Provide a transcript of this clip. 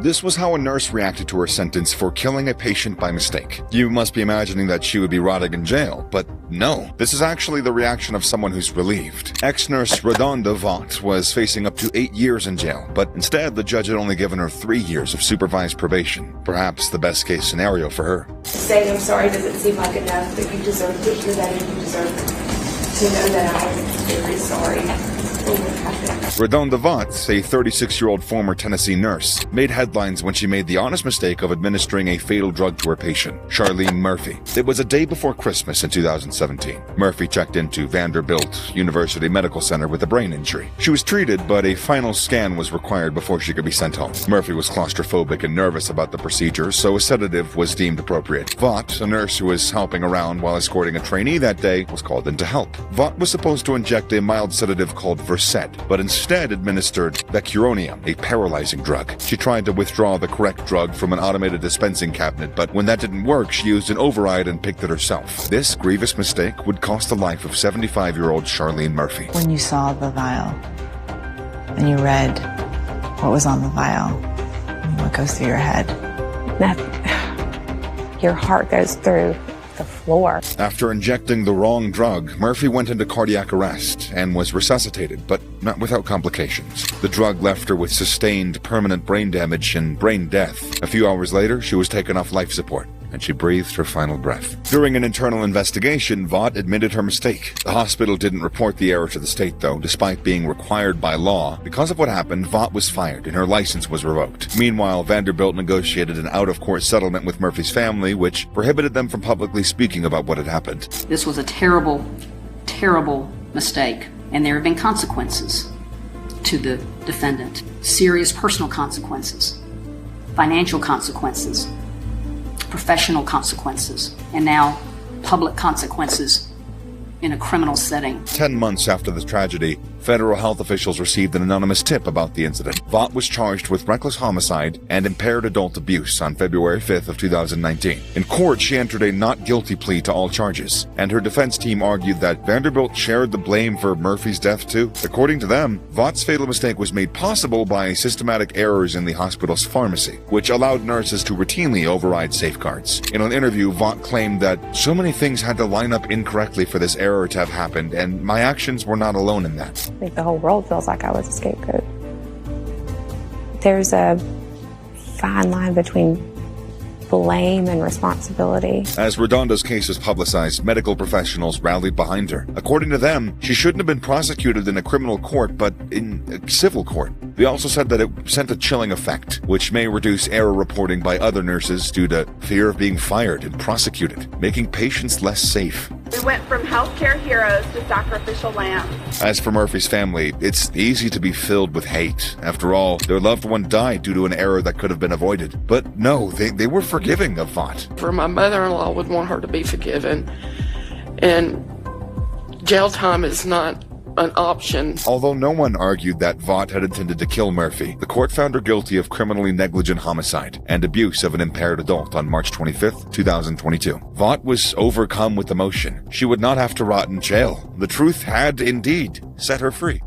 This was how a nurse reacted to her sentence for killing a patient by mistake. You must be imagining that she would be rotting in jail, but no. This is actually the reaction of someone who's relieved. Ex-nurse Redonda Vaught was facing up to 8 years in jail, but instead the judge had only given her 3 years of supervised probation. Perhaps the best case scenario for her. Saying I'm sorry doesn't seem like enough, but you deserve to hear that, and you deserve to know that I am very sorry for what happened. Redonda Vaught, a 36-year-old former Tennessee nurse, made headlines when she made the honest mistake of administering a fatal drug to her patient, Charlene Murphy. It was a day before Christmas in 2017. Murphy checked into Vanderbilt University Medical Center with a brain injury. She was treated, but a final scan was required before she could be sent home. Murphy was claustrophobic and nervous about the procedure, so a sedative was deemed appropriate. Vaught, a nurse who was helping around while escorting a trainee that day, was called in to help. Vaught was supposed to inject a mild sedative called Versed, but instead administered vecuronium, a paralyzing drug. She tried to withdraw the correct drug from an automated dispensing cabinet, but when that didn't work, she used an override and picked it herself. This grievous mistake would cost the life of 75-year-old Charlene Murphy. When you saw the vial and you read what was on the vial, what goes through your head? Nothing. Your heart goes through the floor. After injecting the wrong drug, Murphy went into cardiac arrest and was resuscitated, but not without complications. The drug left her with sustained permanent brain damage and brain death. A few hours later, she was taken off life support, and she breathed her final breath. During an internal investigation, Vaught admitted her mistake. The hospital didn't report the error to the state, though, despite being required by law. Because of what happened, Vaught was fired and her license was revoked. Meanwhile, Vanderbilt negotiated an out-of-court settlement with Murphy's family, which prohibited them from publicly speaking about what had happened. This was a terrible, terrible mistake, and there have been consequences to the defendant. Serious personal consequences, financial consequences, professional consequences, and now public consequences in a criminal setting. 10 months after the tragedy, federal health officials received an anonymous tip about the incident. Vaught was charged with reckless homicide and impaired adult abuse on February 5th of 2019. In court, she entered a not guilty plea to all charges, and her defense team argued that Vanderbilt shared the blame for Murphy's death too. According to them, Vaught's fatal mistake was made possible by systematic errors in the hospital's pharmacy, which allowed nurses to routinely override safeguards. In an interview, Vaught claimed that so many things had to line up incorrectly for this error to have happened, and my actions were not alone in that. I think the whole world feels like I was a scapegoat. There's a fine line between blame and responsibility. As Redonda's case was publicized, medical professionals rallied behind her. According to them, she shouldn't have been prosecuted in a criminal court, but in a civil court. They also said that it sent a chilling effect, which may reduce error reporting by other nurses due to fear of being fired and prosecuted, making patients less safe. We went from healthcare heroes to sacrificial lambs. As for Murphy's family, it's easy to be filled with hate. After all, their loved one died due to an error that could have been avoided. But no, they were forgiving of Vaught. For my mother-in-law would want her to be forgiven, and jail time is not an option. Although no one argued that Vaught had intended to kill Murphy, the court found her guilty of criminally negligent homicide and abuse of an impaired adult on March 25th, 2022. Vaught was overcome with emotion. She would not have to rot in jail. The truth had indeed set her free.